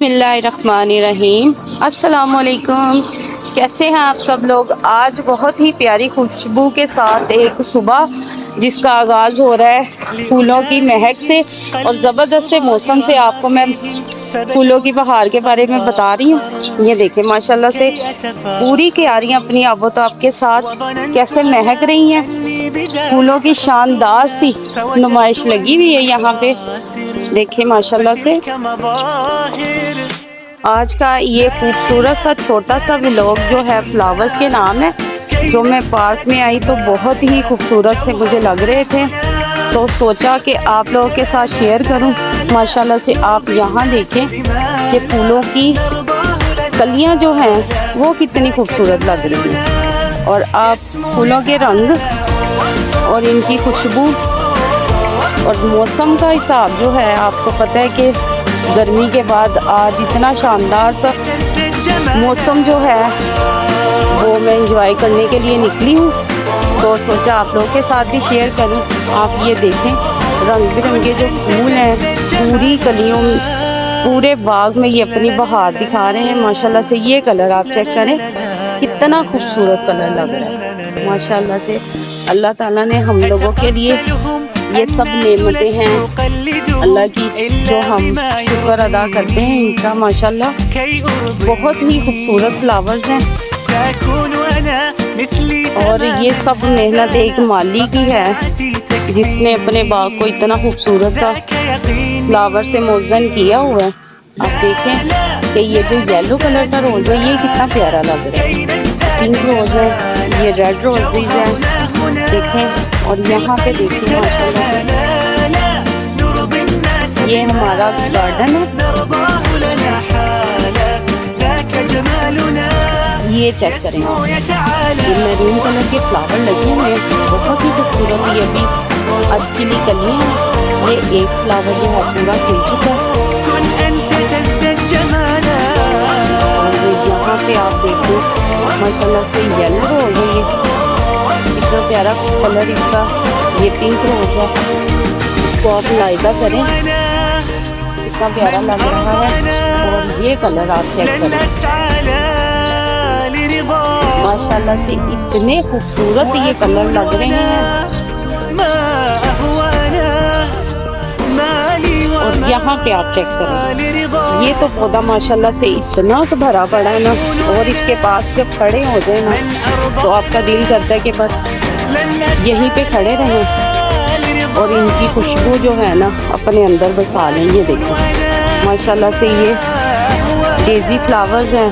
बिस्मिल्लाहिर्रहमानिर्रहीम। अस्सलामुअलैकुम। कैसे हैं आप सब लोग। आज बहुत ही प्यारी खुशबू के साथ एक सुबह जिसका आगाज़ हो रहा है फूलों की महक से और ज़बरदस्त से मौसम से आपको मैं फूलों की बहार के बारे में बता रही हूँ। ये देखें माशाल्लाह से पूरी क्यारियाँ अपनी आबोताब के साथ कैसे महक रही हैं। फूलों की शानदार सी नुमाइश लगी हुई है यहाँ पे, देखें माशाल्लाह से। आज का ये खूबसूरत सा छोटा सा व्लॉग जो है फ्लावर्स के नाम है, जो मैं पार्क में आई तो बहुत ही खूबसूरत से मुझे लग रहे थे, तो सोचा कि आप लोगों के साथ शेयर करूं। माशाल्लाह से आप यहाँ देखें कि फूलों की कलियां जो हैं वो कितनी खूबसूरत लग रही हैं, और आप फूलों के रंग और इनकी खुशबू और मौसम का हिसाब जो है, आपको पता है कि गर्मी के बाद आज इतना शानदार सा मौसम जो है वो मैं एंजॉय करने के लिए निकली हूँ, तो सोचा आप लोगों के साथ भी शेयर करूँ। आप ये देखें रंग बिरंगे जो फूल हैं पूरी कलियों पूरे बाग में ये अपनी बहार दिखा रहे हैं। माशाल्लाह से ये कलर आप चेक करें कितना खूबसूरत कलर लग रहा है। माशाल्लाह से अल्लाह ताला ने हम लोगों के लिए ये सब नेमतें हैं अल्लाह की, जो हम शुक्र अदा करते हैं इनका। माशाल्लाह बहुत ही खूबसूरत फ्लावर्स हैं, और ये सब मेहनत एक माली की है जिसने अपने बाग को इतना खूबसूरत सा फ्लावर से मुज़्ज़न किया हुआ है। आप देखें कि ये जो येलो कलर का रोज़ है ये कितना प्यारा लग रहा है। पिंक रोज़ है, ये रेड रोजेज हैं, देखें। और यहाँ पे देखिए माशाल्लाह ये हमारा गार्डन है, ये चेक करें ये मैरून कलर के फ्लावर लगे हुए हैं, बहुत ही खूबसूरत। ये अभी अदकिली कलियां हैं, ये एक फ्लावर जो है पूरा खिल चुका है। और यहाँ पे आप देखो माशाल्लाह से येलो रोज है, ये इतना प्यारा कलर इसका। ये पिंक रोज है, इसको आप लाइदा करें कितना प्यारा लग रहा है। और ये कलर आप चेक करें माशाल्लाह से इतने खूबसूरत ये कलर लग रहे हैं। और यहाँ पे आप चेक करें ये तो पौधा माशाल्लाह से इतना भरा पड़ा है ना, और इसके पास जब खड़े हो जाए ना तो आपका दिल करता है कि बस यहीं पे खड़े रहें और इनकी खुशबू जो है ना अपने अंदर बसा लें। ये देखो माशाल्लाह से ये डेजी फ्लावर्स हैं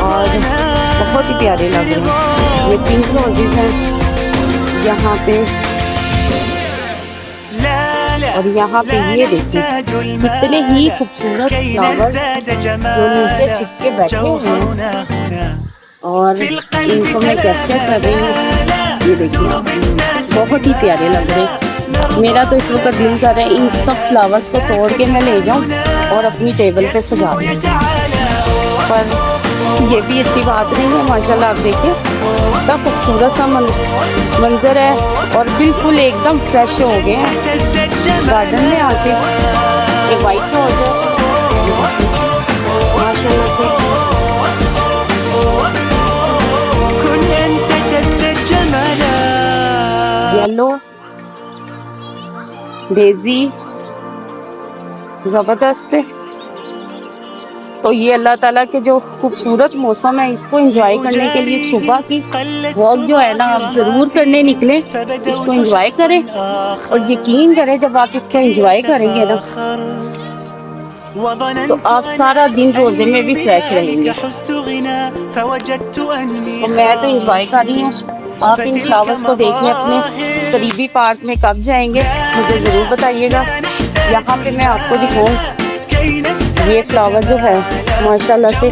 और बहुत ही प्यारे लग रहे हैं। ये पिंक रोजेज हैं यहाँ पे, और यहाँ पे ये देखिए कितने ही खूबसूरत फ्लावर्स जो नीचे छिपके बैठे हुए हैं, और इनको मैं कैप्चर कर रही हूँ। ये देखिए बहुत ही प्यारे लग रहे हैं। मेरा तो इस वक्त दिल कर रहा है इन सब फ्लावर्स को तोड़ के मैं ले जाऊँ और अपनी टेबल पे सजा दूँ, पर ये भी अच्छी बात नहीं है। माशाल्लाह आप देखिए कितना खूबसूरत सा मंजर है, और बिल्कुल एकदम फ्रेश हो गए हैं गार्डन में आके। ये वाइट रोज है माशाल्लाह से, येलो डेजी जबरदस्त से। तो ये अल्लाह ताला के जो खूबसूरत मौसम है इसको एंजॉय करने के लिए सुबह की वॉक जो है ना आप ज़रूर करने निकले, इसको एंजॉय करें। और यकीन करें जब आप इसको एंजॉय करेंगे ना तो आप सारा दिन रोजे में भी फ्रेश रहेंगे। तो मैं तो एंजॉय कर रही हूँ। आप इन फ्लावर्स को देखने अपने करीबी पार्क में कब जाएंगे मुझे ज़रूर बताइएगा। यहाँ पे मैं आपको दिखाऊँ ये फ्लावर जो है माशाल्लाह से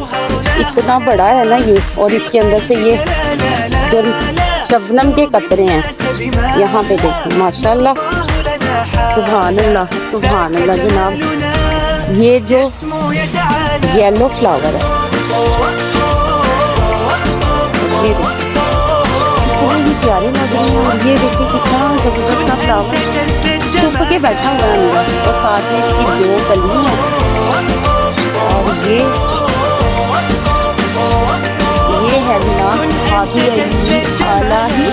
इतना बड़ा है ना ये, और इसके अंदर से ये जो शबनम के कतरे हैं यहाँ पे देखिए माशाल्लाह। सुभान अल्लाह जनाब। ये जो येलो फ्लावर है ये देखिए प्यारे लग रहे हैं, और ये देखिए कितना जबरदस्त सा फ्लावर छुप के बैठा हुआ है और साथ में इसकी दो कली है। ये है बिना हाथी आला ही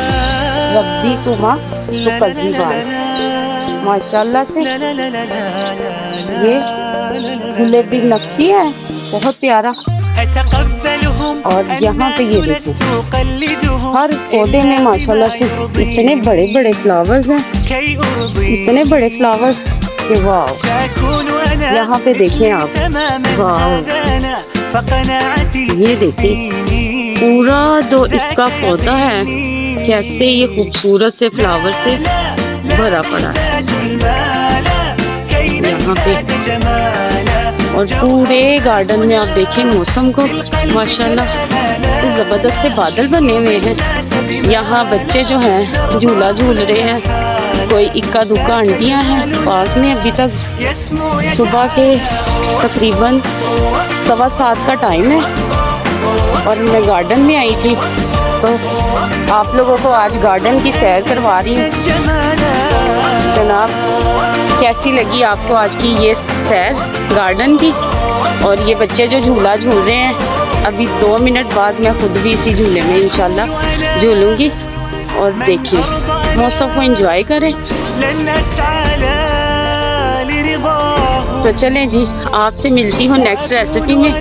रब्बी कुमा तो कज़ीबान, माशाल्लाह से ये गुलेबी नक्शी है, बहुत प्यारा। और यहाँ पे ये देखो हर पौधे में माशाल्लाह से इतने बड़े बड़े फ्लावर्स हैं, इतने बड़े फ्लावर्स कि वाह। यहाँ पे देखें आप, वाह, ये देखिए पूरा जो इसका पौधा है कैसे ये खूबसूरत से फ्लावर से भरा पड़ा है यहाँ पे। और पूरे गार्डन में आप देखें मौसम को, माशाल्लाह ज़बरदस्त से बादल बने हुए हैं। यहाँ बच्चे जो हैं झूला झूल रहे हैं, कोई इक्का दुक्का आंटियाँ हैं पार्क में। अभी तक सुबह के तकरीबन 7:15 का टाइम है और मैं गार्डन में आई थी, तो आप लोगों को आज गार्डन की सैर करवा रही हूँ। जनाब, कैसी लगी आपको आज की ये सैर गार्डन की? और ये बच्चे जो झूला झूल रहे हैं, अभी 2 मिनट बाद मैं खुद भी इसी झूले में इंशाल्लाह झूलूंगी। और देखिए मौसम को एंजॉय करें। तो चलें जी, आपसे मिलती हूँ नेक्स्ट रेसिपी में।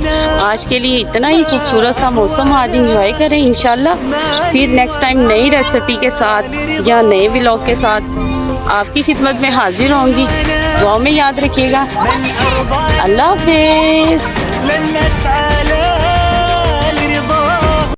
आज के लिए इतना ही, खूबसूरत सा मौसम आज एंजॉय करें इंशाल्लाह। फिर नेक्स्ट टाइम नई रेसिपी के साथ या नए व्लॉग के साथ आपकी खिदमत में हाजिर होंगी। दुआ में याद रखिएगा। अल्लाह हाफिज़।